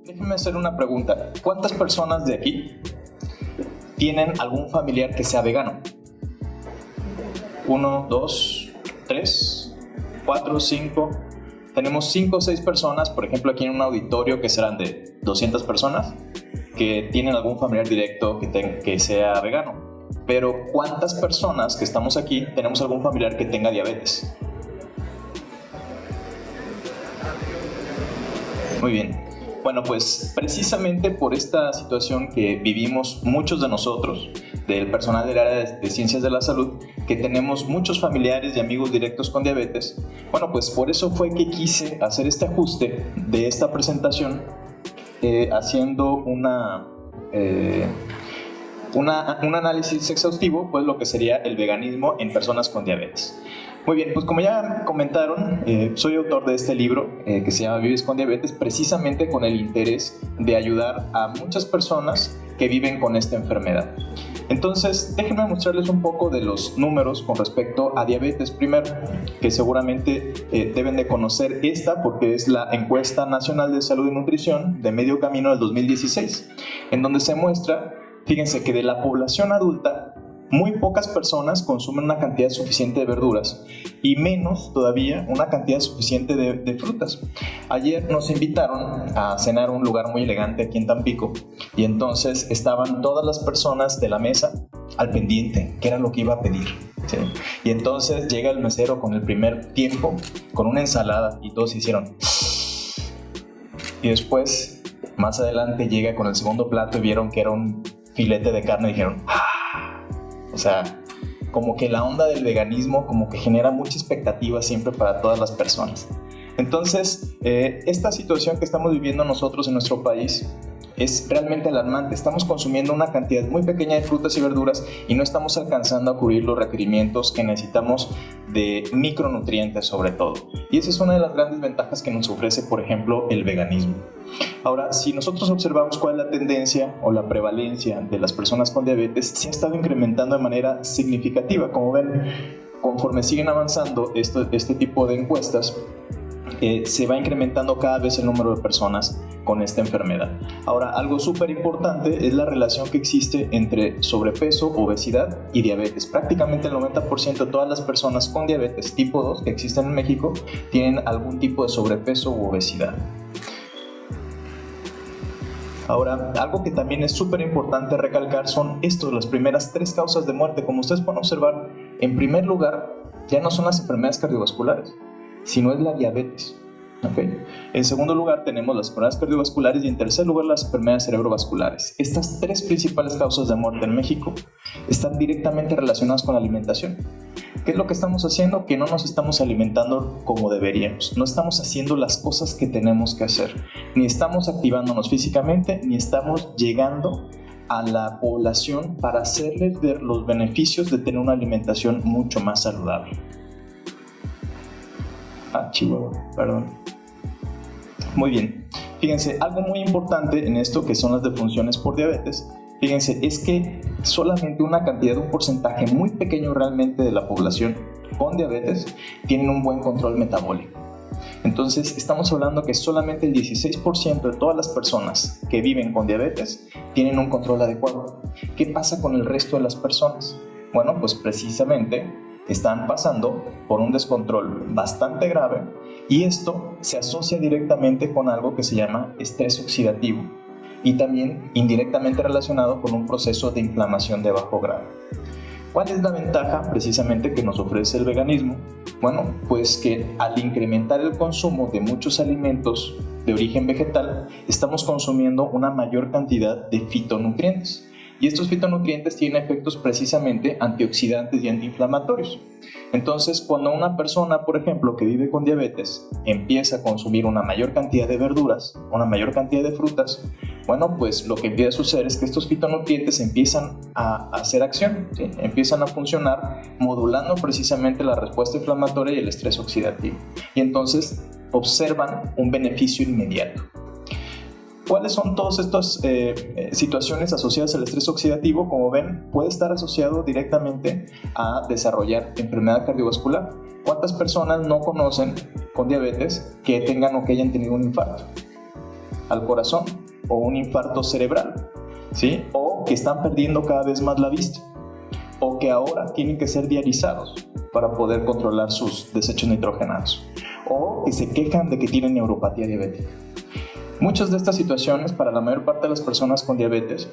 Déjenme hacer una pregunta. ¿Cuántas personas de aquí tienen algún familiar que sea vegano? 1, 2, 3, 4, 5. Tenemos 5 o 6 personas, por ejemplo, aquí en un auditorio que serán de 200 personas, que tienen algún familiar directo que sea vegano. Pero ¿cuántas personas que estamos aquí tenemos algún familiar que tenga diabetes? Muy bien. Bueno, pues precisamente por esta situación que vivimos muchos de nosotros, del personal del área de ciencias de la salud, que tenemos muchos familiares y amigos directos con diabetes, bueno, pues por eso fue que quise hacer este ajuste de esta presentación, haciendo un análisis exhaustivo, pues lo que sería el veganismo en personas con diabetes. Muy bien, pues como ya comentaron, soy autor de este libro que se llama Vives con Diabetes, precisamente con el interés de ayudar a muchas personas que viven con esta enfermedad. Entonces, déjenme mostrarles un poco de los números con respecto a diabetes primero, que seguramente deben de conocer esta porque es la Encuesta Nacional de Salud y Nutrición de Medio Camino del 2016, en donde se muestra, fíjense que de la población adulta, muy pocas personas consumen una cantidad suficiente de verduras y menos todavía una cantidad suficiente de frutas. Ayer nos invitaron a cenar a un lugar muy elegante aquí en Tampico y entonces estaban todas las personas de la mesa al pendiente, qué era lo que iba a pedir, ¿sí? Y entonces llega el mesero con el primer tiempo, con una ensalada y todos se hicieron. Y después, más adelante, llega con el segundo plato y vieron que era un filete de carne y dijeron O sea, como que la onda del veganismo como que genera mucha expectativa siempre para todas las personas. Entonces, esta situación que estamos viviendo nosotros en nuestro país es realmente alarmante. Estamos consumiendo una cantidad muy pequeña de frutas y verduras y no estamos alcanzando a cubrir los requerimientos que necesitamos de micronutrientes sobre todo. Y esa es una de las grandes ventajas que nos ofrece, por ejemplo, el veganismo. Ahora, si nosotros observamos cuál es la tendencia o la prevalencia de las personas con diabetes, se ha estado incrementando de manera significativa. Como ven, conforme siguen avanzando este tipo de encuestas, se va incrementando cada vez el número de personas con esta enfermedad. Ahora, algo súper importante es la relación que existe entre sobrepeso, obesidad y diabetes. Prácticamente el 90% de todas las personas con diabetes tipo 2 que existen en México tienen algún tipo de sobrepeso u obesidad. Ahora, algo que también es súper importante recalcar son las primeras 3 causas de muerte. Como ustedes pueden observar, en primer lugar, ya no son las enfermedades cardiovasculares, sino es la diabetes. ¿Okay? En segundo lugar tenemos las enfermedades cardiovasculares y en tercer lugar las enfermedades cerebrovasculares. Estas 3 principales causas de muerte en México están directamente relacionadas con la alimentación. ¿Qué es lo que estamos haciendo? Que no nos estamos alimentando como deberíamos, no estamos haciendo las cosas que tenemos que hacer, ni estamos activándonos físicamente, ni estamos llegando a la población para hacerles ver los beneficios de tener una alimentación mucho más saludable. Chihuahua, perdón. Muy bien. Fíjense, algo muy importante en esto que son las defunciones por diabetes, fíjense, es que solamente una cantidad, un porcentaje muy pequeño realmente de la población con diabetes tienen un buen control metabólico. Entonces, estamos hablando que solamente el 16% de todas las personas que viven con diabetes tienen un control adecuado. ¿Qué pasa con el resto de las personas? Bueno, pues precisamente están pasando por un descontrol bastante grave y esto se asocia directamente con algo que se llama estrés oxidativo y también indirectamente relacionado con un proceso de inflamación de bajo grado. ¿Cuál es la ventaja precisamente que nos ofrece el veganismo? Bueno, pues que al incrementar el consumo de muchos alimentos de origen vegetal, estamos consumiendo una mayor cantidad de fitonutrientes. Y estos fitonutrientes tienen efectos precisamente antioxidantes y antiinflamatorios. Entonces, cuando una persona, por ejemplo, que vive con diabetes, empieza a consumir una mayor cantidad de verduras, una mayor cantidad de frutas, bueno, pues lo que empieza a suceder es que estos fitonutrientes empiezan a hacer acción, ¿sí? Empiezan a funcionar modulando precisamente la respuesta inflamatoria y el estrés oxidativo. Y entonces observan un beneficio inmediato. ¿Cuáles son todas estas situaciones asociadas al estrés oxidativo? Como ven, puede estar asociado directamente a desarrollar enfermedad cardiovascular. ¿Cuántas personas no conocen con diabetes que tengan o que hayan tenido un infarto? al corazón o un infarto cerebral, ¿sí? O que están perdiendo cada vez más la vista, o que ahora tienen que ser dializados para poder controlar sus desechos nitrogenados, o que se quejan de que tienen neuropatía diabética. Muchas de estas situaciones, para la mayor parte de las personas con diabetes,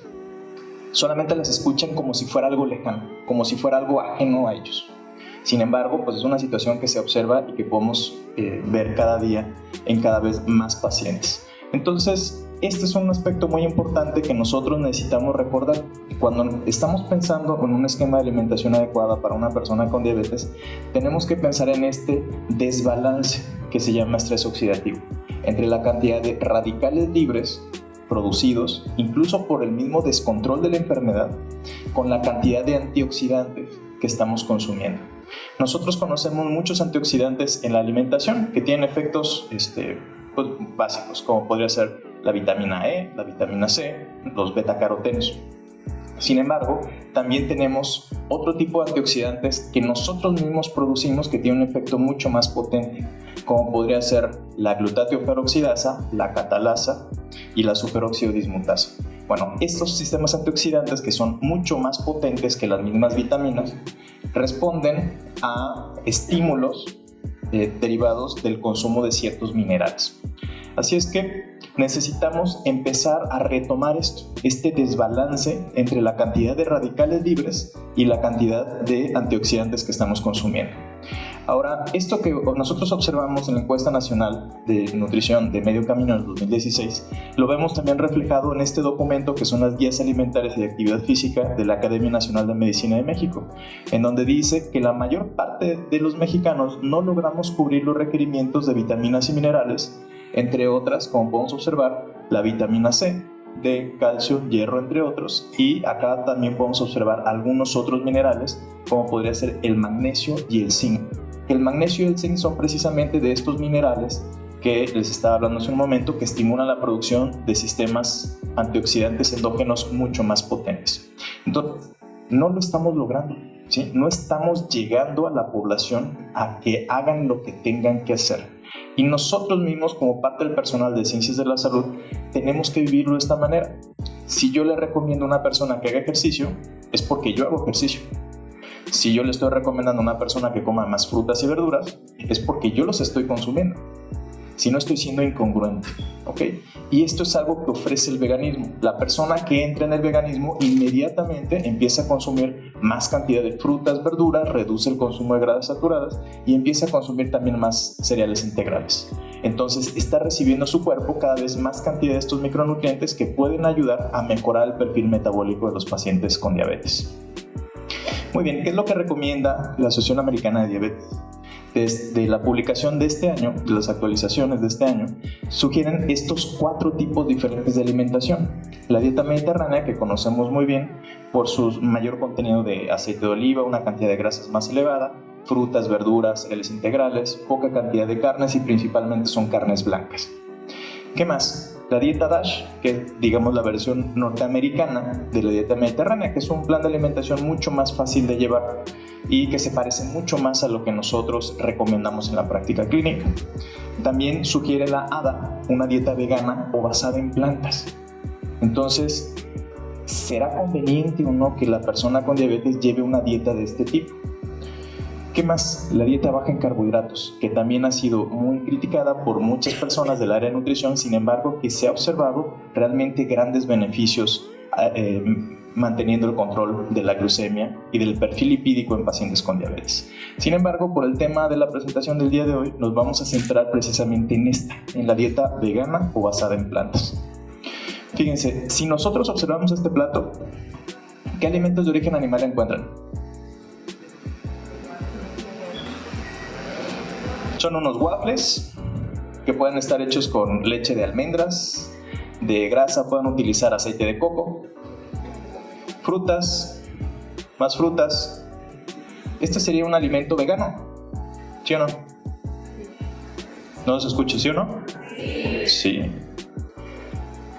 solamente las escuchan como si fuera algo lejano, como si fuera algo ajeno a ellos. Sin embargo, pues es una situación que se observa y que podemos ver cada día en cada vez más pacientes. Entonces, este es un aspecto muy importante que nosotros necesitamos recordar. Cuando estamos pensando en un esquema de alimentación adecuada para una persona con diabetes, tenemos que pensar en este desbalance que se llama estrés oxidativo, entre la cantidad de radicales libres producidos, incluso por el mismo descontrol de la enfermedad, con la cantidad de antioxidantes que estamos consumiendo. Nosotros conocemos muchos antioxidantes en la alimentación que tienen efectos pues, básicos, como podría ser la vitamina E, la vitamina C, los betacarotenos. Sin embargo, también tenemos otro tipo de antioxidantes que nosotros mismos producimos que tienen un efecto mucho más potente, como podría ser la glutatio peroxidasa, la catalasa y la superóxido dismutasa. Bueno, estos sistemas antioxidantes, que son mucho más potentes que las mismas vitaminas, responden a estímulos derivados del consumo de ciertos minerales. Así es que necesitamos empezar a retomar este desbalance entre la cantidad de radicales libres y la cantidad de antioxidantes que estamos consumiendo. Ahora, esto que nosotros observamos en la encuesta nacional de nutrición de Medio Camino del 2016, lo vemos también reflejado en este documento que son las guías alimentarias y de actividad física de la Academia Nacional de Medicina de México, en donde dice que la mayor parte de los mexicanos no logramos cubrir los requerimientos de vitaminas y minerales, entre otras, como podemos observar, la vitamina C, de calcio, hierro, entre otros, y acá también podemos observar algunos otros minerales, como podría ser el magnesio y el zinc. El magnesio y el zinc son precisamente de estos minerales que les estaba hablando hace un momento, que estimulan la producción de sistemas antioxidantes endógenos mucho más potentes. Entonces, no lo estamos logrando, ¿sí? No estamos llegando a la población a que hagan lo que tengan que hacer. Y nosotros mismos, como parte del personal de Ciencias de la Salud, tenemos que vivirlo de esta manera. Si yo le recomiendo a una persona que haga ejercicio, es porque yo hago ejercicio. Si yo le estoy recomendando a una persona que coma más frutas y verduras, es porque yo los estoy consumiendo. Si no, estoy siendo incongruente, ¿ok? Y esto es algo que ofrece el veganismo. La persona que entra en el veganismo inmediatamente empieza a consumir más cantidad de frutas, verduras, reduce el consumo de grasas saturadas y empieza a consumir también más cereales integrales. Entonces está recibiendo su cuerpo cada vez más cantidad de estos micronutrientes que pueden ayudar a mejorar el perfil metabólico de los pacientes con diabetes. Muy bien, ¿qué es lo que recomienda la Asociación Americana de Diabetes? Desde la publicación de este año, de las actualizaciones de este año, sugieren estos 4 tipos diferentes de alimentación. La dieta mediterránea, que conocemos muy bien por su mayor contenido de aceite de oliva, una cantidad de grasas más elevada, frutas, verduras, cereales integrales, poca cantidad de carnes y principalmente son carnes blancas. ¿Qué más? La dieta DASH, que es, digamos, la versión norteamericana de la dieta mediterránea, que es un plan de alimentación mucho más fácil de llevar y que se parece mucho más a lo que nosotros recomendamos en la práctica clínica. También sugiere la ADA, una dieta vegana o basada en plantas. Entonces, ¿será conveniente o no que la persona con diabetes lleve una dieta de este tipo? ¿Qué más? La dieta baja en carbohidratos, que también ha sido muy criticada por muchas personas del área de nutrición, sin embargo, que se ha observado realmente grandes beneficios manteniendo el control de la glucemia y del perfil lipídico en pacientes con diabetes. Sin embargo, por el tema de la presentación del día de hoy, nos vamos a centrar precisamente en la dieta vegana o basada en plantas. Fíjense, si nosotros observamos este plato, ¿qué alimentos de origen animal encuentran? Son unos waffles que pueden estar hechos con leche de almendras, de grasa pueden utilizar aceite de coco, frutas, más frutas. Este sería un alimento vegano, ¿sí o no? ¿No se escucha, sí o no? Sí.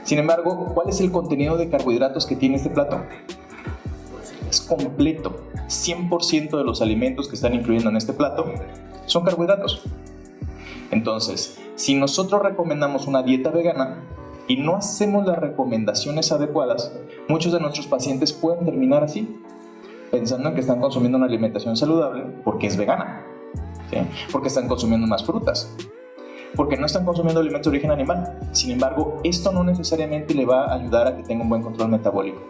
Sin embargo, ¿cuál es el contenido de carbohidratos que tiene este plato? Es completo. 100% de los alimentos que están incluyendo en este plato son carbohidratos. Entonces, si nosotros recomendamos una dieta vegana, y no hacemos las recomendaciones adecuadas, muchos de nuestros pacientes pueden terminar así, pensando en que están consumiendo una alimentación saludable porque es vegana, ¿sí? Porque están consumiendo más frutas, porque no están consumiendo alimentos de origen animal. Sin embargo, esto no necesariamente le va a ayudar a que tenga un buen control metabólico.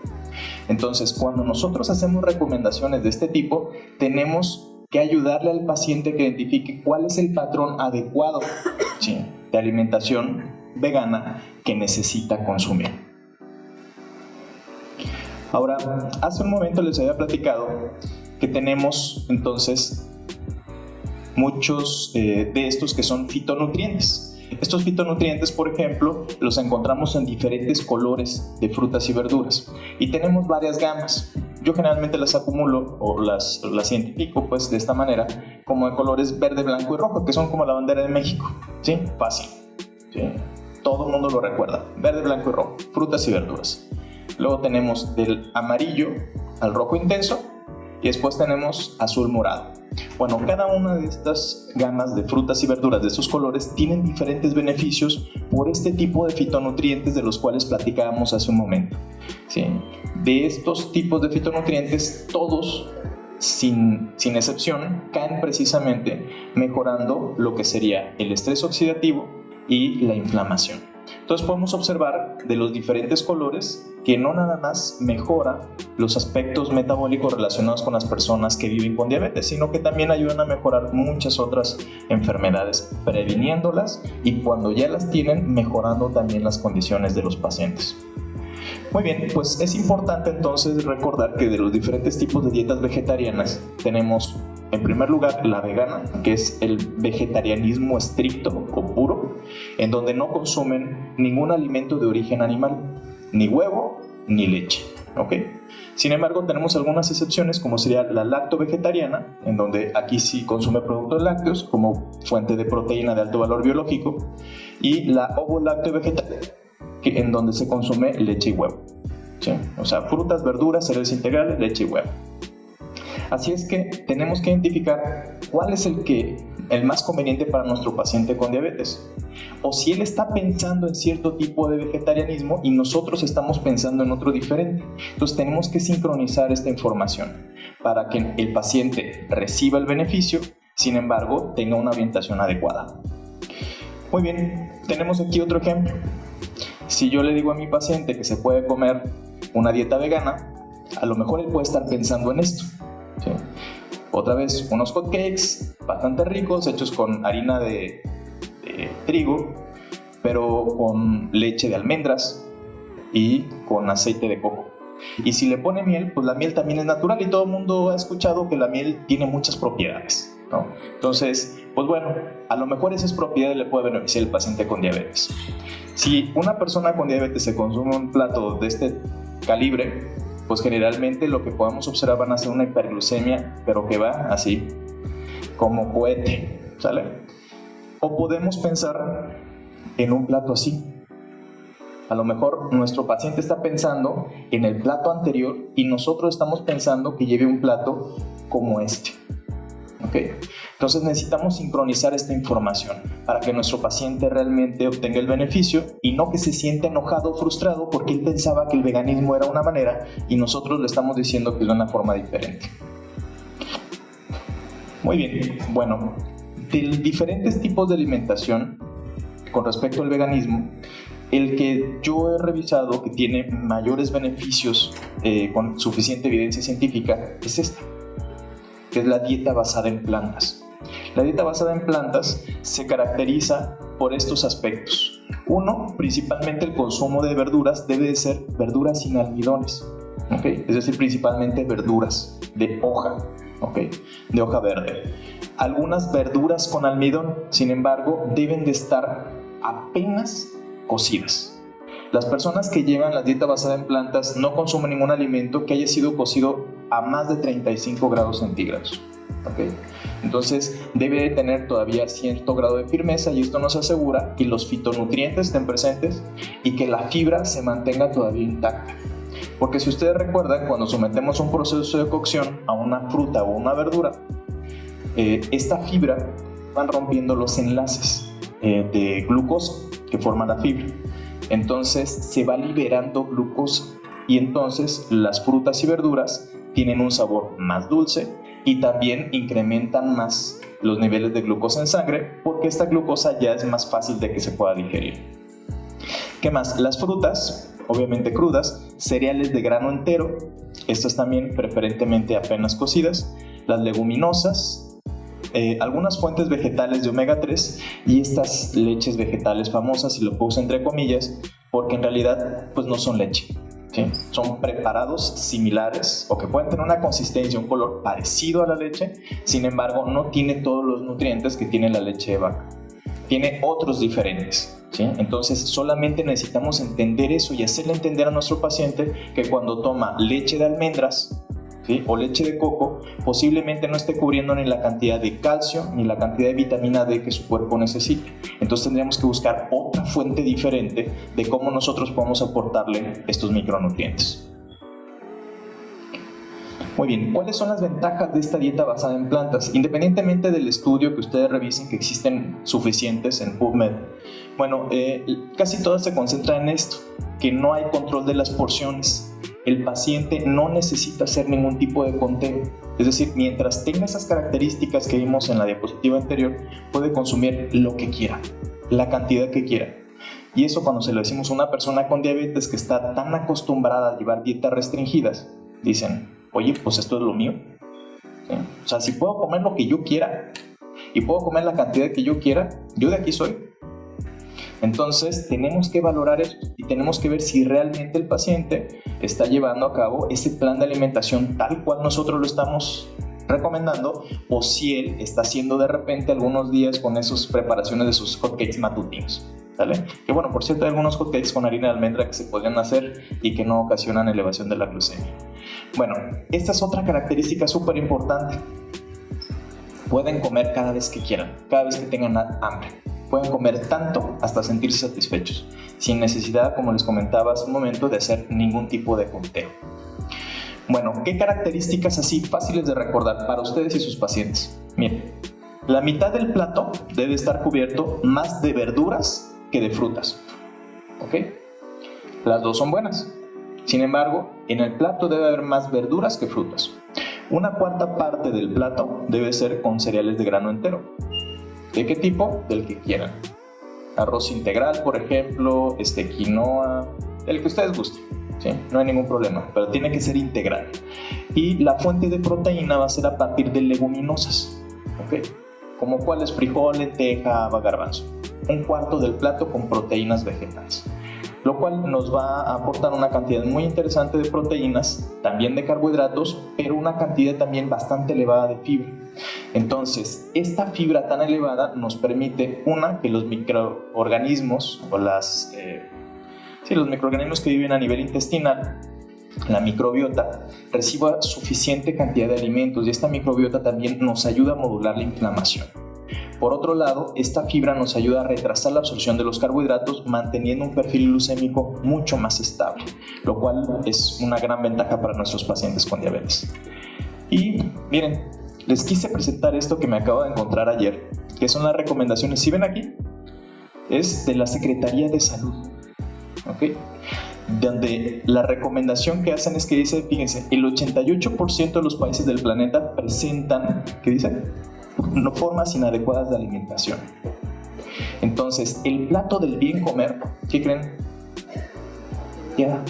Entonces, cuando nosotros hacemos recomendaciones de este tipo, tenemos que ayudarle al paciente que identifique cuál es el patrón adecuado, ¿sí?, de alimentación vegana que necesita consumir. Ahora, hace un momento les había platicado que tenemos entonces muchos de estos que son fitonutrientes. Estos fitonutrientes, por ejemplo, los encontramos en diferentes colores de frutas y verduras y tenemos varias gamas. Yo generalmente las acumulo o las identifico pues de esta manera, como de colores verde, blanco y rojo, que son como la bandera de México, ¿sí? Fácil, ¿sí? Todo el mundo lo recuerda, verde, blanco y rojo, frutas y verduras. Luego tenemos del amarillo al rojo intenso y después tenemos azul morado. Bueno, cada una de estas gamas de frutas y verduras de estos colores tienen diferentes beneficios por este tipo de fitonutrientes de los cuales platicábamos hace un momento, ¿sí? De estos tipos de fitonutrientes, todos, sin excepción, caen precisamente mejorando lo que sería el estrés oxidativo y la inflamación. Entonces podemos observar de los diferentes colores que no nada más mejora los aspectos metabólicos relacionados con las personas que viven con diabetes, sino que también ayudan a mejorar muchas otras enfermedades, previniéndolas y cuando ya las tienen, mejorando también las condiciones de los pacientes. Muy bien, pues es importante entonces recordar que de los diferentes tipos de dietas vegetarianas tenemos en primer lugar la vegana, que es el vegetarianismo estricto o puro, en donde no consumen ningún alimento de origen animal, ni huevo ni leche, ¿ok? Sin embargo, tenemos algunas excepciones, como sería la lacto-vegetariana, en donde aquí sí consume productos lácteos como fuente de proteína de alto valor biológico, y la ovo-lacto-vegetariana, en donde se consume leche y huevo, ¿sí? O sea, frutas, verduras, cereales integrales, leche y huevo. Así es que tenemos que identificar cuál es el más conveniente para nuestro paciente con diabetes, o si él está pensando en cierto tipo de vegetarianismo y nosotros estamos pensando en otro diferente. Entonces tenemos que sincronizar esta información para que el paciente reciba el beneficio, sin embargo tenga una orientación adecuada. Muy bien, tenemos aquí otro ejemplo. Si yo le digo a mi paciente que se puede comer una dieta vegana, a lo mejor él puede estar pensando en esto, ¿sí? Otra vez, unos hot cakes bastante ricos, hechos con harina de trigo, pero con leche de almendras y con aceite de coco. Y si le pone miel, pues la miel también es natural y todo el mundo ha escuchado que la miel tiene muchas propiedades, ¿no? Entonces, pues bueno, a lo mejor esas propiedades le puede beneficiar al paciente con diabetes. Si una persona con diabetes se consume un plato de este calibre, pues generalmente lo que podemos observar van a ser una hiperglucemia, pero que va así, como cohete, ¿sale? O podemos pensar en un plato así. A lo mejor nuestro paciente está pensando en el plato anterior y nosotros estamos pensando que lleve un plato como este, ¿ok? Entonces necesitamos sincronizar esta información para que nuestro paciente realmente obtenga el beneficio y no que se sienta enojado o frustrado porque él pensaba que el veganismo era una manera y nosotros le estamos diciendo que es de una forma diferente. Muy bien, bueno, de diferentes tipos de alimentación con respecto al veganismo, el que yo he revisado que tiene mayores beneficios con suficiente evidencia científica es esta, que es la dieta basada en plantas. La dieta basada en plantas se caracteriza por estos aspectos. Uno, principalmente el consumo de verduras debe de ser verduras sin almidones, ¿okay? Es decir, principalmente verduras de hoja, ¿okay? De hoja verde. Algunas verduras con almidón, sin embargo, deben de estar apenas cocidas. Las personas que llevan la dieta basada en plantas no consumen ningún alimento que haya sido cocido a más de 35 grados centígrados. ¿Okay? Entonces debe de tener todavía cierto grado de firmeza y esto nos asegura que los fitonutrientes estén presentes y que la fibra se mantenga todavía intacta. Porque si ustedes recuerdan, cuando sometemos un proceso de cocción a una fruta o una verdura, esta fibra van rompiendo los enlaces de glucosa que forman la fibra. entonces se va liberando glucosa y entonces las frutas y verduras tienen un sabor más dulce y también incrementan más los niveles de glucosa en sangre porque esta glucosa ya es más fácil de que se pueda digerir. ¿Qué más? Las frutas, obviamente crudas, cereales de grano entero, estas también preferentemente apenas cocidas, las leguminosas, algunas fuentes vegetales de omega 3 y estas leches vegetales famosas, y lo puse entre comillas, porque en realidad pues no son leche. ¿Sí? Son preparados similares o que pueden tener una consistencia, un color parecido a la leche, sin embargo no tiene todos los nutrientes que tiene la leche de vaca, tiene otros diferentes. ¿Sí? Entonces solamente necesitamos entender eso y hacerle entender a nuestro paciente que cuando toma leche de almendras, ¿sí?, o leche de coco, posiblemente no esté cubriendo ni la cantidad de calcio ni la cantidad de vitamina D que su cuerpo necesita. Entonces tendríamos que buscar otra fuente diferente de cómo nosotros podemos aportarle estos micronutrientes. Muy bien, ¿cuáles son las ventajas de esta dieta basada en plantas? Independientemente del estudio que ustedes revisen, que existen suficientes en PubMed, bueno, casi todas se concentran en esto, que no hay control de las porciones. El paciente no necesita hacer ningún tipo de conteo. Es decir, mientras tenga esas características que vimos en la diapositiva anterior, puede consumir lo que quiera, la cantidad que quiera. Y eso cuando se lo decimos a una persona con diabetes que está tan acostumbrada a llevar dietas restringidas, dicen, oye, pues esto es lo mío. ¿Sí? O sea, si puedo comer lo que yo quiera y puedo comer la cantidad que yo quiera, yo de aquí soy. Entonces tenemos que valorar eso y tenemos que ver si realmente el paciente está llevando a cabo ese plan de alimentación tal cual nosotros lo estamos recomendando, o si él está haciendo de repente algunos días con esas preparaciones de sus hotcakes matutinos. ¿Vale? Que bueno, por cierto, hay algunos hotcakes con harina de almendra que se podrían hacer y que no ocasionan elevación de la glucemia. Bueno, esta es otra característica súper importante. Pueden comer cada vez que quieran, cada vez que tengan hambre. Pueden comer tanto hasta sentirse satisfechos, sin necesidad, como les comentaba hace un momento, de hacer ningún tipo de conteo. Bueno, ¿qué características así fáciles de recordar para ustedes y sus pacientes? Miren, la mitad del plato debe estar cubierto más de verduras que de frutas. ¿Ok? Las dos son buenas. Sin embargo, en el plato debe haber más verduras que frutas. Una cuarta parte del plato debe ser con cereales de grano entero. ¿De qué tipo? Del que quieran. Arroz integral, por ejemplo, quinoa, el que ustedes gusten. ¿Sí? No hay ningún problema, pero tiene que ser integral. Y la fuente de proteína va a ser a partir de leguminosas. ¿Ok? Como cuáles: frijol, lenteja, haba, garbanzo. Un cuarto del plato con proteínas vegetales, lo cual nos va a aportar una cantidad muy interesante de proteínas, también de carbohidratos, pero una cantidad también bastante elevada de fibra. Entonces, esta fibra tan elevada nos permite, que los microorganismos o los microorganismos que viven a nivel intestinal, la microbiota, reciba suficiente cantidad de alimentos, y esta microbiota también nos ayuda a modular la inflamación. Por otro lado, esta fibra nos ayuda a retrasar la absorción de los carbohidratos, manteniendo un perfil glucémico mucho más estable, lo cual es una gran ventaja para nuestros pacientes con diabetes. Y miren, les quise presentar esto que me acabo de encontrar ayer, que son las recomendaciones. ¿Sí ven aquí? Es de la Secretaría de Salud, ¿ok? Donde la recomendación que hacen es que dice, fíjense, el 88% de los países del planeta presentan, ¿qué dicen? Formas inadecuadas de alimentación. Entonces, el plato del bien comer, ¿qué creen? Ya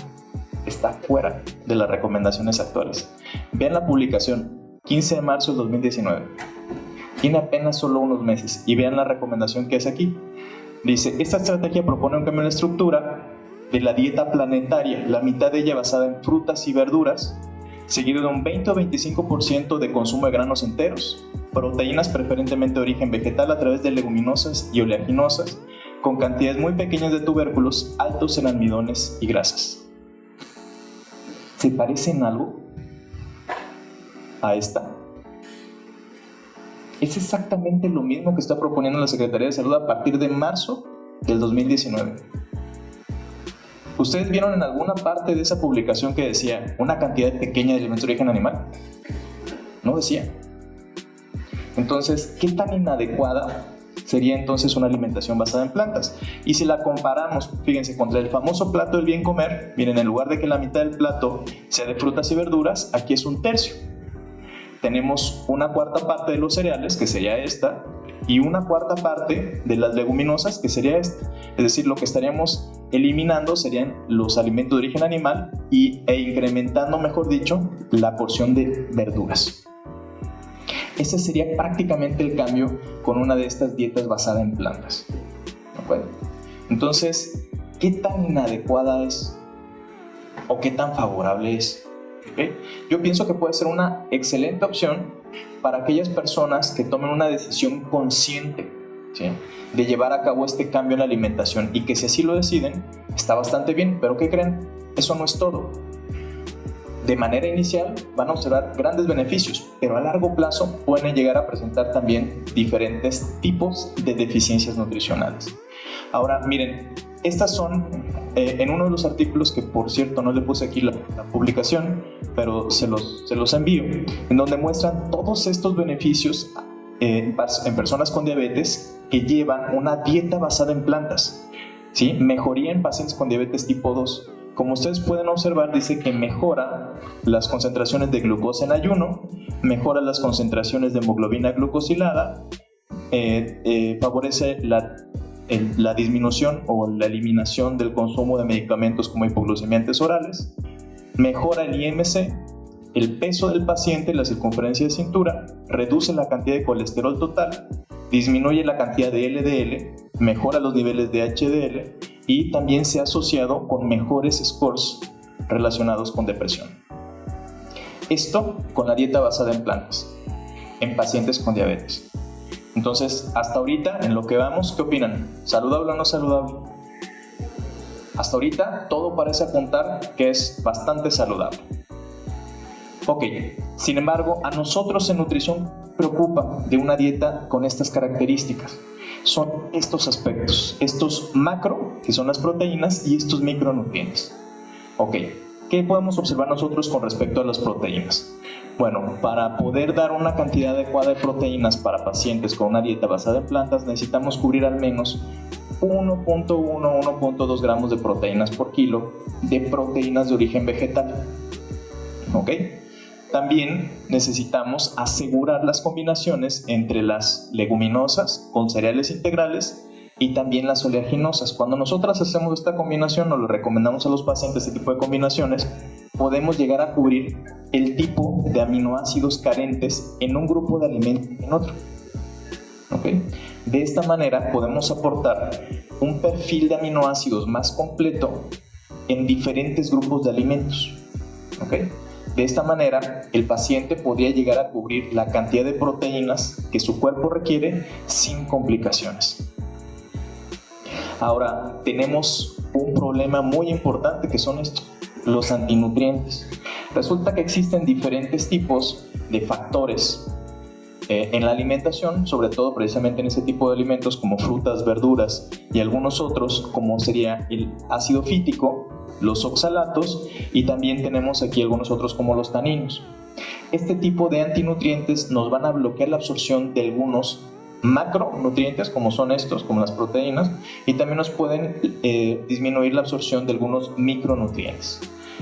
está fuera de las recomendaciones actuales. Vean la publicación, 15 de marzo del 2019. Tiene apenas solo unos meses. Y vean la recomendación que es aquí. Dice, esta estrategia propone un cambio en la estructura de la dieta planetaria, la mitad de ella basada en frutas y verduras, seguido de un 20 o 25% de consumo de granos enteros, proteínas preferentemente de origen vegetal a través de leguminosas y oleaginosas, con cantidades muy pequeñas de tubérculos altos en almidones y grasas. ¿Se parece en algo a esta? Es exactamente lo mismo que está proponiendo la Secretaría de Salud a partir de marzo del 2019. ¿Ustedes vieron en alguna parte de esa publicación que decía una cantidad pequeña de alimentos de origen animal? No decía. Entonces, ¿qué tan inadecuada sería entonces una alimentación basada en plantas. Y si la comparamos, fíjense, contra el famoso plato del bien comer, miren, en lugar de que la mitad del plato sea de frutas y verduras, aquí es un tercio. Tenemos una cuarta parte de los cereales, que sería esta, y una cuarta parte de las leguminosas, que sería esta. Es decir, lo que estaríamos eliminando serían los alimentos de origen animal e incrementando, mejor dicho, la porción de verduras. Ese sería prácticamente el cambio con una de estas dietas basada en plantas. ¿Okay? Entonces, ¿qué tan inadecuada es o qué tan favorable es? ¿Okay? Yo pienso que puede ser una excelente opción para aquellas personas que tomen una decisión consciente, ¿sí?, de llevar a cabo este cambio en la alimentación, y que si así lo deciden, está bastante bien. Pero ¿qué creen? Eso no es todo. De manera inicial van a observar grandes beneficios, pero a largo plazo pueden llegar a presentar también diferentes tipos de deficiencias nutricionales. Ahora, miren, estas son en uno de los artículos, que por cierto no le puse aquí la publicación, pero se los envío, en donde muestran todos estos beneficios en personas con diabetes que llevan una dieta basada en plantas, ¿sí? Mejoría en pacientes con diabetes tipo 2. Como ustedes pueden observar, dice que mejora las concentraciones de glucosa en ayuno, mejora las concentraciones de hemoglobina glucosilada, favorece la disminución o la eliminación del consumo de medicamentos como hipoglucemiantes orales, mejora el IMC, el peso del paciente, la circunferencia de cintura, reduce la cantidad de colesterol total, disminuye la cantidad de LDL, mejora los niveles de HDL y también se ha asociado con mejores scores relacionados con depresión. Esto con la dieta basada en plantas, en pacientes con diabetes. Entonces, hasta ahorita, en lo que vamos, ¿qué opinan? ¿Saludable o no saludable? Hasta ahorita, todo parece apuntar que es bastante saludable. Ok, sin embargo, a nosotros en nutrición preocupa de una dieta con estas características. Son estos aspectos, estos macro, que son las proteínas, y estos micronutrientes. Ok, ¿qué podemos observar nosotros con respecto a las proteínas? Bueno, para poder dar una cantidad adecuada de proteínas para pacientes con una dieta basada en plantas, necesitamos cubrir al menos 1.2 gramos de proteínas por kilo de proteínas de origen vegetal. ¿Ok? También necesitamos asegurar las combinaciones entre las leguminosas con cereales integrales y también las oleaginosas. Cuando nosotras hacemos esta combinación, o le recomendamos a los pacientes este tipo de combinaciones, podemos llegar a cubrir el tipo de aminoácidos carentes en un grupo de alimentos y en otro. ¿Okay? De esta manera podemos aportar un perfil de aminoácidos más completo en diferentes grupos de alimentos. ¿Okay? De esta manera, el paciente podría llegar a cubrir la cantidad de proteínas que su cuerpo requiere sin complicaciones. Ahora, tenemos un problema muy importante, que son los antinutrientes. Resulta que existen diferentes tipos de factores en la alimentación, sobre todo precisamente en ese tipo de alimentos como frutas, verduras y algunos otros, como sería el ácido fítico, los oxalatos, y también tenemos aquí algunos otros como los taninos. Este tipo de antinutrientes nos van a bloquear la absorción de algunos macronutrientes, como son estos, como las proteínas, y también nos pueden disminuir la absorción de algunos micronutrientes.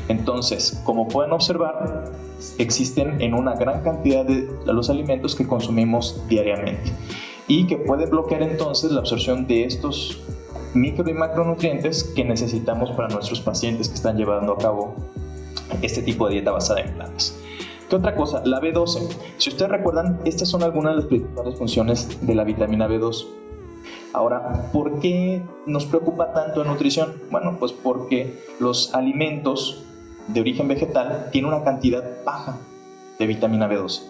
Entonces, como pueden observar, existen en una gran cantidad de los alimentos que consumimos diariamente, y que puede bloquear entonces la absorción de estos micro y macronutrientes que necesitamos para nuestros pacientes que están llevando a cabo este tipo de dieta basada en plantas. ¿Qué otra cosa? La B12. Si ustedes recuerdan, estas son algunas de las principales funciones de la vitamina B2. Ahora, ¿por qué nos preocupa tanto en nutrición? Bueno, pues porque los alimentos de origen vegetal tienen una cantidad baja de vitamina B12.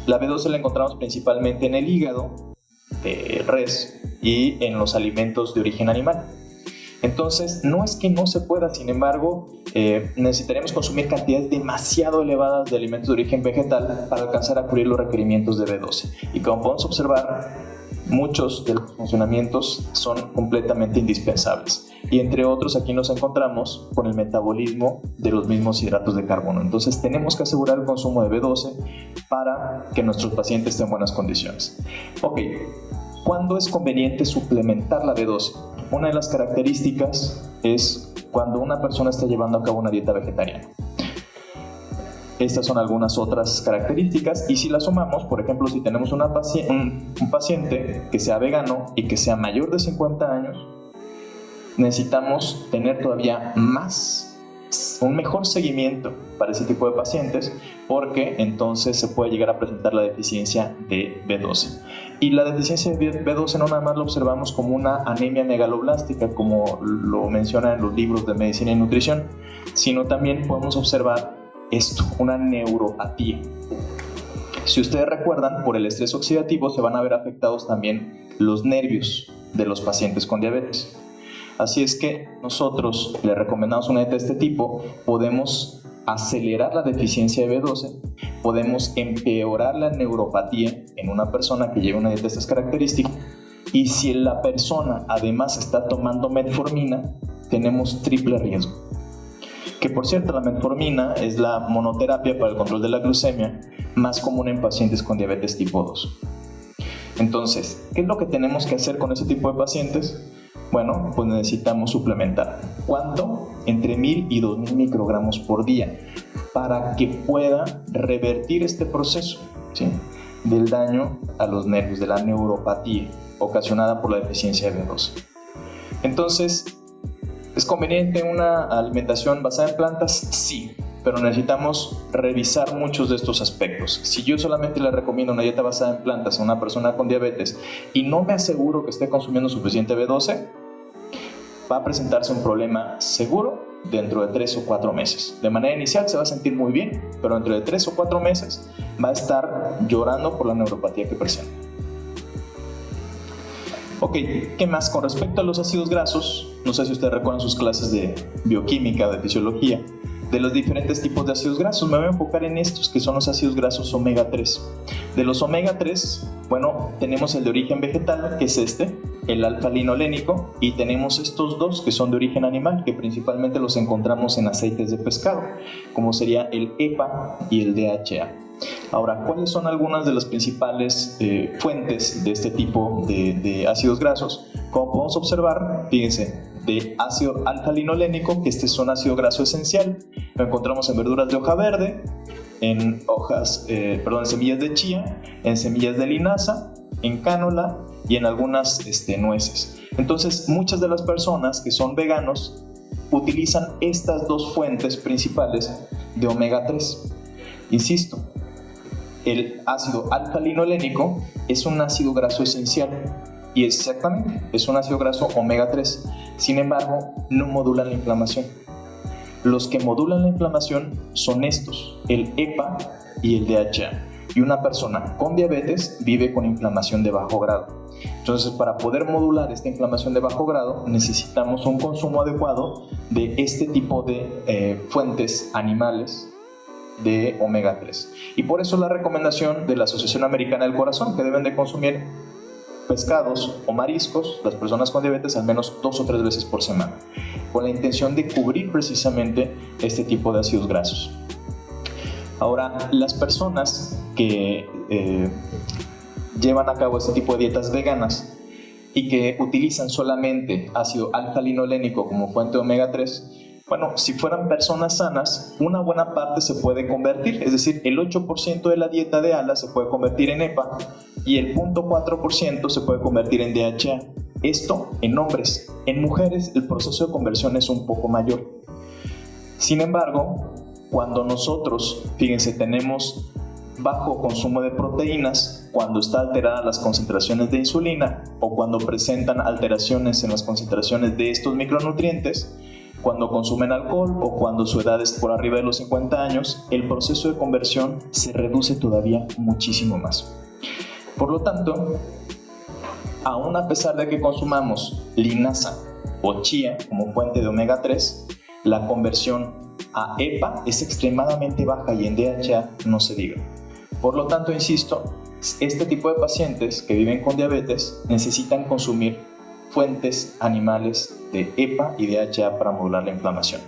La B12 la encontramos principalmente en el hígado de res y en los alimentos de origen animal. Entonces, no es que no se pueda, sin embargo, necesitaremos consumir cantidades demasiado elevadas de alimentos de origen vegetal para alcanzar a cubrir los requerimientos de B12. Y como podemos observar, muchos de los funcionamientos son completamente indispensables. Y entre otros, aquí nos encontramos con el metabolismo de los mismos hidratos de carbono. Entonces, tenemos que asegurar el consumo de B12 para que nuestros pacientes estén en buenas condiciones. Ok, ¿Cuándo es conveniente suplementar la B12? Una de las características es cuando una persona está llevando a cabo una dieta vegetariana. Estas son algunas otras características, y si las sumamos, por ejemplo, si tenemos un paciente que sea vegano y que sea mayor de 50 años, necesitamos tener todavía un mejor seguimiento para ese tipo de pacientes, porque entonces se puede llegar a presentar la deficiencia de B12. Y la deficiencia de B12 no nada más lo observamos como una anemia megaloblástica, como lo menciona en los libros de medicina y nutrición, sino también podemos observar esto, una neuropatía. Si ustedes recuerdan, por el estrés oxidativo se van a ver afectados también los nervios de los pacientes con diabetes. Así es que nosotros le recomendamos una dieta de este tipo. Podemos acelerar la deficiencia de B12, podemos empeorar la neuropatía en una persona que lleva una dieta de estas características, y si la persona además está tomando metformina, tenemos triple riesgo. Que por cierto, la metformina es la monoterapia para el control de la glucemia más común en pacientes con diabetes tipo 2. Entonces, ¿qué es lo que tenemos que hacer con ese tipo de pacientes? Bueno, pues necesitamos suplementar. ¿Cuánto? Entre 1000 y 2000 microgramos por día, para que pueda revertir este proceso, ¿sí?, del daño a los nervios, de la neuropatía ocasionada por la deficiencia de B12. Entonces, ¿es conveniente una alimentación basada en plantas? Sí, pero necesitamos revisar muchos de estos aspectos. Si yo solamente le recomiendo una dieta basada en plantas a una persona con diabetes y no me aseguro que esté consumiendo suficiente B12, va a presentarse un problema seguro dentro de 3 o 4 meses. De manera inicial se va a sentir muy bien, pero dentro de 3 o 4 meses va a estar llorando por la neuropatía que presenta. Ok, ¿qué más? Con respecto a los ácidos grasos, no sé si ustedes recuerdan sus clases de bioquímica, de fisiología, de los diferentes tipos de ácidos grasos. Me voy a enfocar en estos, que son los ácidos grasos omega 3. De los omega 3, bueno, tenemos el de origen vegetal, que es el alfa-linolénico, y tenemos estos dos que son de origen animal, que principalmente los encontramos en aceites de pescado, como sería el EPA y el DHA. Ahora, ¿cuáles son algunas de las principales fuentes de este tipo de ácidos grasos? Como podemos observar, fíjense, de ácido alfa-linolénico, que este es un ácido graso esencial, lo encontramos en verduras de hoja verde, en semillas de chía, en semillas de linaza, en cánola y en algunas nueces. Entonces, muchas de las personas que son veganos utilizan estas dos fuentes principales de omega 3. Insisto, el ácido alfa-linolénico es un ácido graso esencial, y exactamente, es un ácido graso omega 3. Sin embargo, no modulan la inflamación. Los que modulan la inflamación son estos, el EPA y el DHA. Y una persona con diabetes vive con inflamación de bajo grado. Entonces, para poder modular esta inflamación de bajo grado, necesitamos un consumo adecuado de este tipo de fuentes animales de omega 3. Y por eso la recomendación de la Asociación Americana del Corazón, que deben de consumir pescados o mariscos, las personas con diabetes, al menos 2 o 3 veces por semana, con la intención de cubrir precisamente este tipo de ácidos grasos. Ahora, las personas que llevan a cabo este tipo de dietas veganas y que utilizan solamente ácido alfa-linolénico como fuente de omega 3, bueno, si fueran personas sanas, una buena parte se puede convertir, es decir, el 8% de la dieta de ALA se puede convertir en EPA y el 0.4% se puede convertir en DHA. Esto en hombres. En mujeres el proceso de conversión es un poco mayor. Sin embargo, cuando nosotros, fíjense, tenemos bajo consumo de proteínas, cuando está alteradas las concentraciones de insulina o cuando presentan alteraciones en las concentraciones de estos micronutrientes, cuando consumen alcohol o cuando su edad es por arriba de los 50 años, el proceso de conversión se reduce todavía muchísimo más. Por lo tanto, aún a pesar de que consumamos linaza o chía como fuente de omega 3, la conversión a EPA es extremadamente baja y en DHA no se diga. Por lo tanto, insisto, este tipo de pacientes que viven con diabetes necesitan consumir fuentes animales de EPA y DHA para modular la inflamación.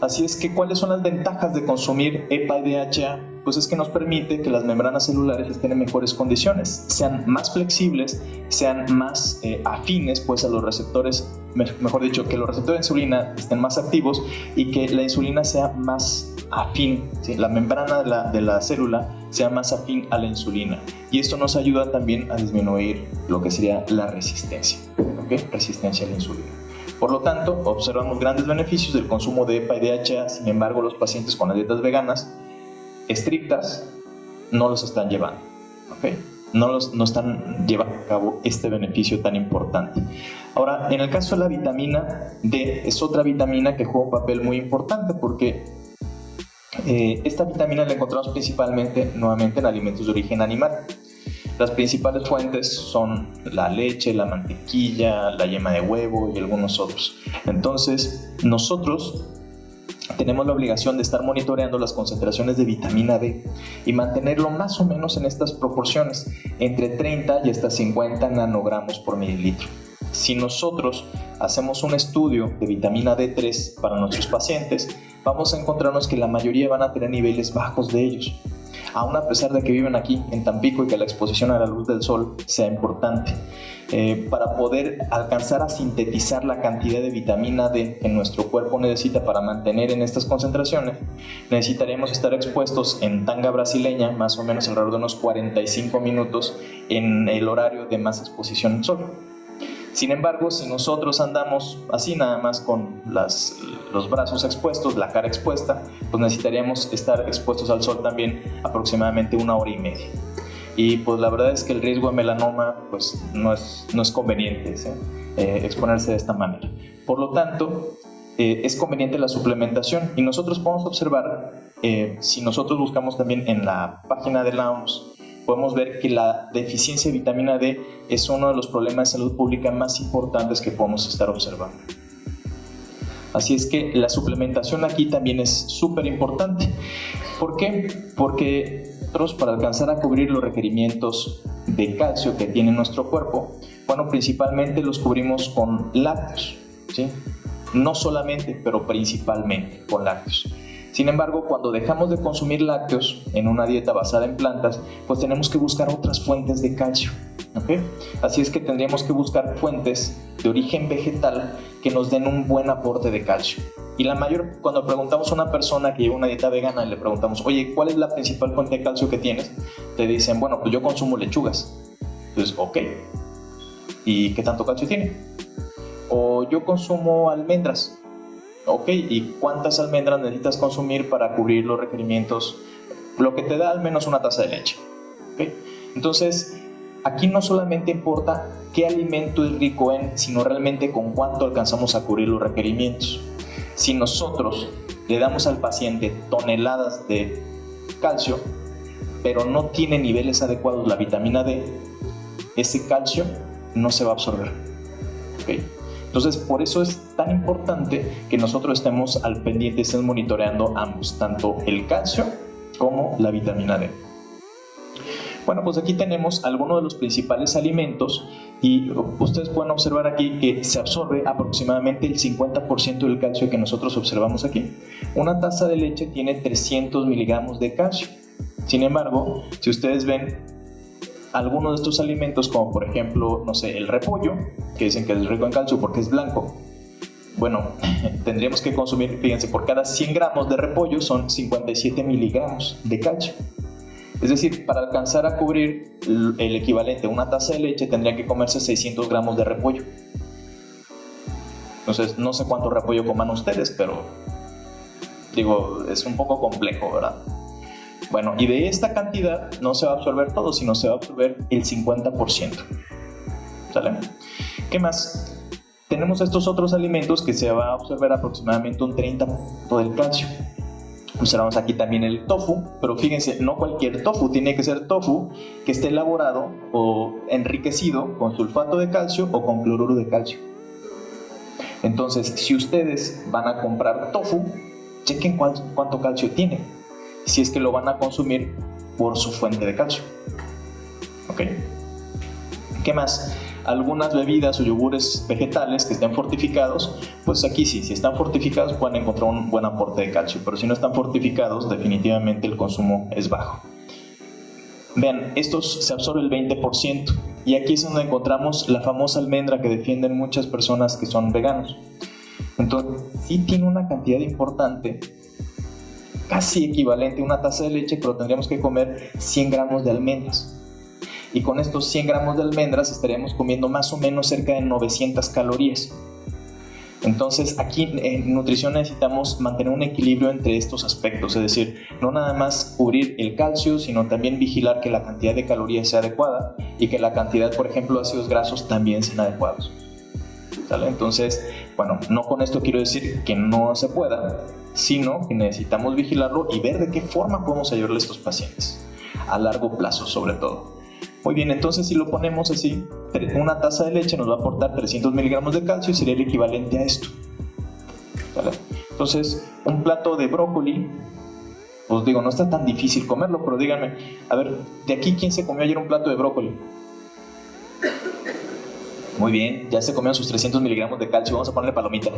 Así es que, ¿cuáles son las ventajas de consumir EPA y DHA? pues es que nos permite que las membranas celulares estén en mejores condiciones, sean más flexibles, sean más afines pues a los receptores, mejor dicho, que los receptores de insulina estén más activos y que la insulina sea más afín, ¿sí? La membrana de la célula sea más afín a la insulina, y esto nos ayuda también a disminuir lo que sería la resistencia, ¿okay? Resistencia a la insulina. Por lo tanto, observamos grandes beneficios del consumo de EPA y DHA. Sin embargo, los pacientes con las dietas veganas estrictas no los están llevando, ¿okay? No están llevando a cabo este beneficio tan importante. Ahora, en el caso de la vitamina D, es otra vitamina que juega un papel muy importante, porque esta vitamina la encontramos principalmente, nuevamente, en alimentos de origen animal. Las principales fuentes son la leche, la mantequilla, la yema de huevo y algunos otros. Entonces, nosotros tenemos la obligación de estar monitoreando las concentraciones de vitamina D y mantenerlo más o menos en estas proporciones, entre 30 y hasta 50 nanogramos por mililitro. Si nosotros hacemos un estudio de vitamina D3 para nuestros pacientes, vamos a encontrarnos que la mayoría van a tener niveles bajos de ellos, aún a pesar de que viven aquí en Tampico y que la exposición a la luz del sol sea importante. Para poder alcanzar a sintetizar la cantidad de vitamina D que nuestro cuerpo necesita para mantener en estas concentraciones, necesitaremos estar expuestos en tanga brasileña más o menos alrededor de unos 45 minutos en el horario de más exposición al sol. Sin embargo, si nosotros andamos así nada más con los brazos expuestos, la cara expuesta, pues necesitaríamos estar expuestos al sol también aproximadamente 1 hora y media. Y pues la verdad es que el riesgo de melanoma pues no es conveniente, ¿sí? Exponerse de esta manera. Por lo tanto, es conveniente la suplementación, y nosotros podemos observar, si nosotros buscamos también en la página de la OMS, podemos ver que la deficiencia de vitamina D es uno de los problemas de salud pública más importantes que podemos estar observando. Así es que la suplementación aquí también es súper importante. ¿Por qué? Porque nosotros, para alcanzar a cubrir los requerimientos de calcio que tiene nuestro cuerpo, bueno, principalmente los cubrimos con lácteos, ¿sí? No solamente, pero principalmente con lácteos. Sin embargo, cuando dejamos de consumir lácteos en una dieta basada en plantas, pues tenemos que buscar otras fuentes de calcio, ¿okay? Así es que tendríamos que buscar fuentes de origen vegetal que nos den un buen aporte de calcio. Y cuando preguntamos a una persona que lleva una dieta vegana y le preguntamos, oye, ¿cuál es la principal fuente de calcio que tienes? Te dicen, bueno, pues yo consumo lechugas. Entonces, ok, ¿y qué tanto calcio tiene? O yo consumo almendras. Ok, ¿y cuántas almendras necesitas consumir para cubrir los requerimientos? Lo que te da al menos una taza de leche. ¿Okay? Entonces, aquí no solamente importa qué alimento es rico en, sino realmente con cuánto alcanzamos a cubrir los requerimientos. Si nosotros le damos al paciente toneladas de calcio, pero no tiene niveles adecuados la vitamina D, ese calcio no se va a absorber. ¿Okay? Entonces, por eso es tan importante que nosotros estemos al pendiente, estemos monitoreando ambos, tanto el calcio como la vitamina D. Bueno, pues aquí tenemos algunos de los principales alimentos, y ustedes pueden observar aquí que se absorbe aproximadamente el 50% del calcio que nosotros observamos aquí. Una taza de leche tiene 300 miligramos de calcio. Sin embargo, si ustedes ven algunos de estos alimentos, como por ejemplo, no sé, el repollo, que dicen que es rico en calcio porque es blanco, bueno, tendríamos que consumir, fíjense, por cada 100 gramos de repollo son 57 miligramos de calcio. Es decir, para alcanzar a cubrir el equivalente a una taza de leche, tendría que comerse 600 gramos de repollo. Entonces, no sé cuánto repollo coman ustedes, pero digo, es un poco complejo, ¿verdad? Bueno, y de esta cantidad no se va a absorber todo, sino se va a absorber el 50%. ¿Sale? ¿Qué más? Tenemos estos otros alimentos que se va a absorber aproximadamente un 30% del calcio. Observamos aquí también el tofu, pero fíjense, no cualquier tofu, tiene que ser tofu que esté elaborado o enriquecido con sulfato de calcio o con cloruro de calcio. Entonces, si ustedes van a comprar tofu, chequen cuánto calcio tiene, si es que lo van a consumir por su fuente de calcio. ¿Ok? ¿Qué más? algunas bebidas o yogures vegetales que estén fortificados, pues aquí sí, si están fortificados pueden encontrar un buen aporte de calcio, pero si no están fortificados, definitivamente el consumo es bajo. Vean, estos se absorbe el 20%, y aquí es donde encontramos la famosa almendra que defienden muchas personas que son veganos. Entonces, sí tiene una cantidad importante, casi equivalente a una taza de leche, pero tendríamos que comer 100 gramos de almendras. Y con estos 100 gramos de almendras estaríamos comiendo más o menos cerca de 900 calorías. Entonces, aquí en nutrición necesitamos mantener un equilibrio entre estos aspectos, es decir, no nada más cubrir el calcio, sino también vigilar que la cantidad de calorías sea adecuada y que la cantidad, por ejemplo, de ácidos grasos también sean adecuados. ¿Sale? Entonces, bueno, no con esto quiero decir que no se pueda, sino que necesitamos vigilarlo y ver de qué forma podemos ayudarle a estos pacientes, a largo plazo sobre todo. Muy bien, entonces si lo ponemos así, una taza de leche nos va a aportar 300 miligramos de calcio y sería el equivalente a esto. ¿Vale? Entonces, un plato de brócoli, pues digo, no está tan difícil comerlo, pero díganme, a ver, ¿de aquí quién se comió ayer un plato de brócoli? Muy bien, ya se comieron sus 300 miligramos de calcio, vamos a ponerle palomita.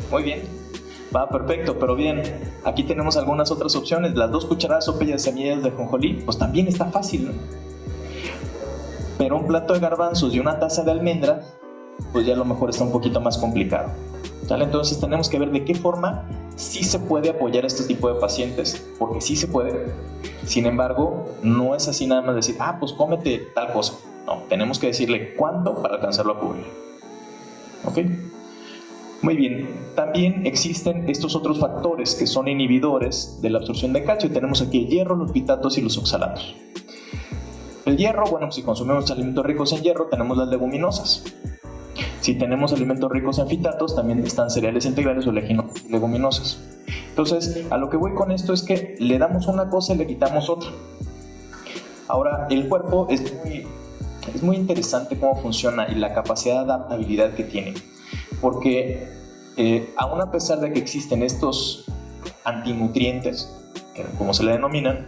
Muy bien, va perfecto, pero bien, aquí tenemos algunas otras opciones. Las 2 cucharadas sopillas de semillas de ajonjolí, pues también está fácil, ¿no? Pero un plato de garbanzos y una taza de almendras, pues ya a lo mejor está un poquito más complicado. ¿Sale? Entonces tenemos que ver de qué forma sí se puede apoyar a este tipo de pacientes, porque sí se puede. Sin embargo, no es así nada más decir, pues cómete tal cosa. No, tenemos que decirle cuánto para alcanzarlo a cubrir. ¿Ok? Muy bien, también existen estos otros factores que son inhibidores de la absorción de calcio. Tenemos aquí el hierro, los pitatos y los oxalatos. El hierro, bueno, si consumimos alimentos ricos en hierro, tenemos las leguminosas. Si tenemos alimentos ricos en fitatos, también están cereales integrales o leguminosas. Entonces, a lo que voy con esto es que le damos una cosa y le quitamos otra. Ahora, el cuerpo es muy interesante cómo funciona y la capacidad de adaptabilidad que tiene. Porque aún a pesar de que existen estos antinutrientes, como se le denominan,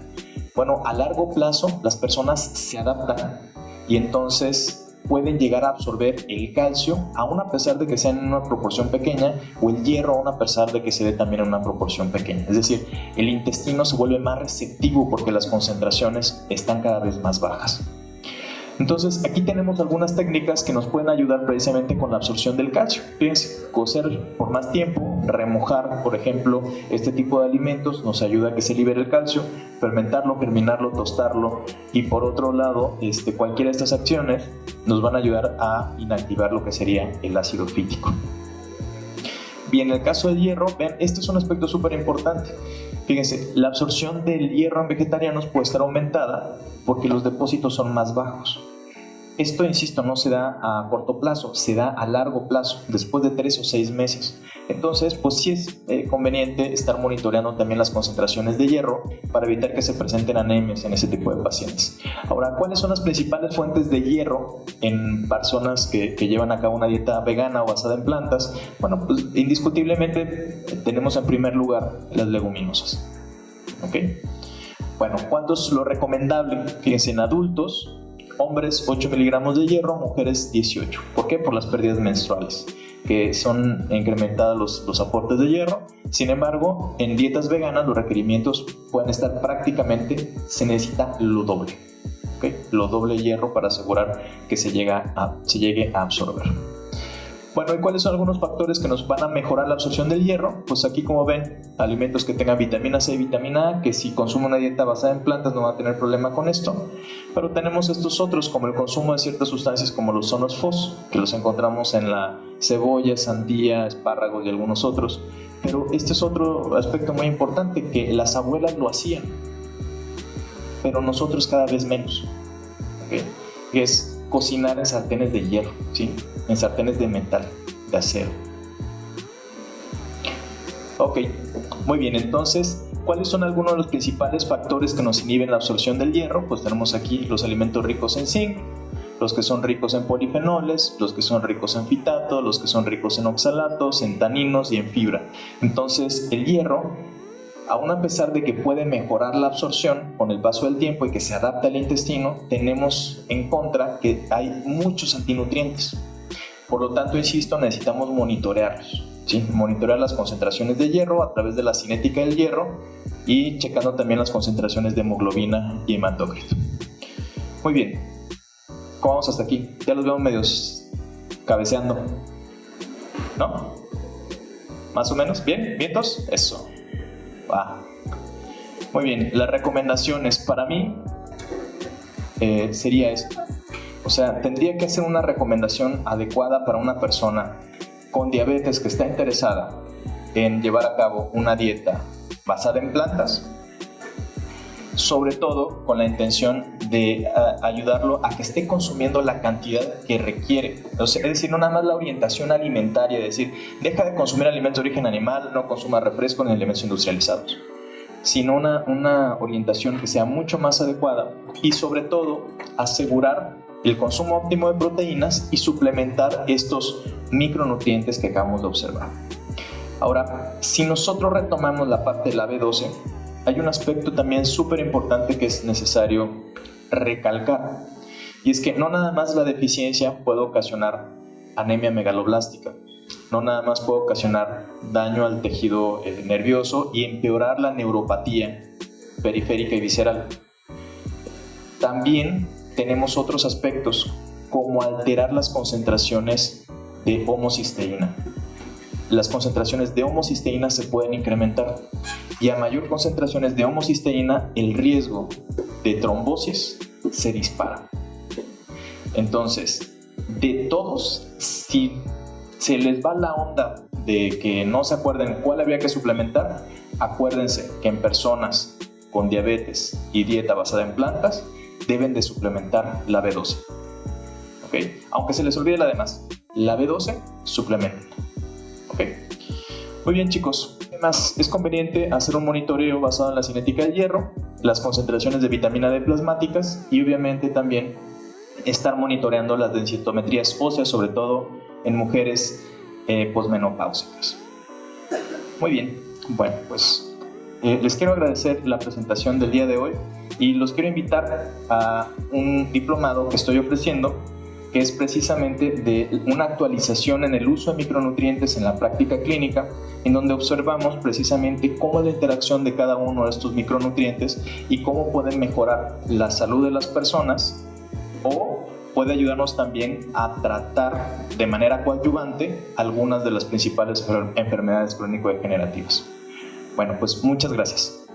bueno, a largo plazo las personas se adaptan y entonces pueden llegar a absorber el calcio, aún a pesar de que sea en una proporción pequeña, o el hierro, aún a pesar de que se dé también en una proporción pequeña. Es decir, el intestino se vuelve más receptivo porque las concentraciones están cada vez más bajas. Entonces, aquí tenemos algunas técnicas que nos pueden ayudar precisamente con la absorción del calcio. Fíjense, cocer por más tiempo, remojar, por ejemplo, este tipo de alimentos nos ayuda a que se libere el calcio, fermentarlo, germinarlo, tostarlo, y por otro lado, cualquiera de estas acciones nos van a ayudar a inactivar lo que sería el ácido fítico. Bien, en el caso del hierro, vean, este es un aspecto súper importante. Fíjense, la absorción del hierro en vegetarianos puede estar aumentada porque los depósitos son más bajos. Esto, insisto, no se da a corto plazo, se da a largo plazo, después de 3 o 6 meses. Entonces, pues sí es conveniente estar monitoreando también las concentraciones de hierro para evitar que se presenten anemias en ese tipo de pacientes. Ahora, ¿cuáles son las principales fuentes de hierro en personas que llevan a cabo una dieta vegana o basada en plantas? Bueno, pues indiscutiblemente tenemos en primer lugar las leguminosas. ¿Ok? Bueno, ¿cuánto es lo recomendable? Fíjense, en adultos, hombres 8 miligramos de hierro, mujeres 18. ¿Por qué? Por las pérdidas menstruales, que son incrementadas los aportes de hierro. Sin embargo, en dietas veganas los requerimientos pueden estar prácticamente, se necesita lo doble. ¿Okay? Lo doble de hierro para asegurar que se llegue a absorber. Bueno, ¿y cuáles son algunos factores que nos van a mejorar la absorción del hierro? Pues aquí, como ven, alimentos que tengan vitamina C y vitamina A, que si consume una dieta basada en plantas no va a tener problema con esto. Pero tenemos estos otros, como el consumo de ciertas sustancias como los zonos FOS, que los encontramos en la cebolla, sandía, espárragos y algunos otros. Pero este es otro aspecto muy importante, que las abuelas lo hacían, pero nosotros cada vez menos. ¿Okay? Que es cocinar en sartenes de hierro, ¿sí? En sartenes de metal, de acero. Ok, muy bien, entonces, ¿cuáles son algunos de los principales factores que nos inhiben la absorción del hierro? Pues tenemos aquí los alimentos ricos en zinc, los que son ricos en polifenoles, los que son ricos en fitato, los que son ricos en oxalatos, en taninos y en fibra. Entonces, el hierro, aún a pesar de que puede mejorar la absorción con el paso del tiempo y que se adapta al intestino, tenemos en contra que hay muchos antinutrientes. Por lo tanto, insisto, necesitamos monitorearlos, ¿sí? Monitorear las concentraciones de hierro a través de la cinética del hierro y checando también las concentraciones de hemoglobina y hematócrito. Muy bien, ¿cómo vamos hasta aquí? Ya los vemos medios cabeceando, ¿no? ¿Más o menos? ¿Bien? ¿Vientos? Eso. Va. Muy bien, las recomendaciones para mí sería esto. O sea, tendría que hacer una recomendación adecuada para una persona con diabetes que está interesada en llevar a cabo una dieta basada en plantas, sobre todo con la intención de ayudarlo a que esté consumiendo la cantidad que requiere. O sea, es decir, no nada más la orientación alimentaria, es decir, deja de consumir alimentos de origen animal, no consuma refrescos ni alimentos industrializados, sino una orientación que sea mucho más adecuada y sobre todo asegurar el consumo óptimo de proteínas y suplementar estos micronutrientes que acabamos de observar. Ahora, si nosotros retomamos la parte de la B12, hay un aspecto también súper importante que es necesario recalcar, y es que no nada más la deficiencia puede ocasionar anemia megaloblástica, no nada más puede ocasionar daño al tejido nervioso y empeorar la neuropatía periférica y visceral. También tenemos otros aspectos, como alterar las concentraciones de homocisteína. Las concentraciones de homocisteína se pueden incrementar y a mayor concentraciones de homocisteína el riesgo de trombosis se dispara. Entonces, de todos, si se les va la onda de que no se acuerden cuál había que suplementar, acuérdense que en personas con diabetes y dieta basada en plantas deben de suplementar la B12. ¿Okay? Aunque se les olvide la demás, la B12 suplementen. ¿Okay? Muy bien, chicos. Además, es conveniente hacer un monitoreo basado en la cinética del hierro, las concentraciones de vitamina D plasmáticas y obviamente también estar monitoreando las densitometrías óseas, sobre todo en mujeres posmenopáusicas. Muy bien, bueno, pues les quiero agradecer la presentación del día de hoy y los quiero invitar a un diplomado que estoy ofreciendo, que es precisamente de una actualización en el uso de micronutrientes en la práctica clínica, en donde observamos precisamente cómo es la interacción de cada uno de estos micronutrientes y cómo pueden mejorar la salud de las personas o puede ayudarnos también a tratar de manera coadyuvante algunas de las principales enfermedades crónico-degenerativas. Bueno, pues muchas gracias.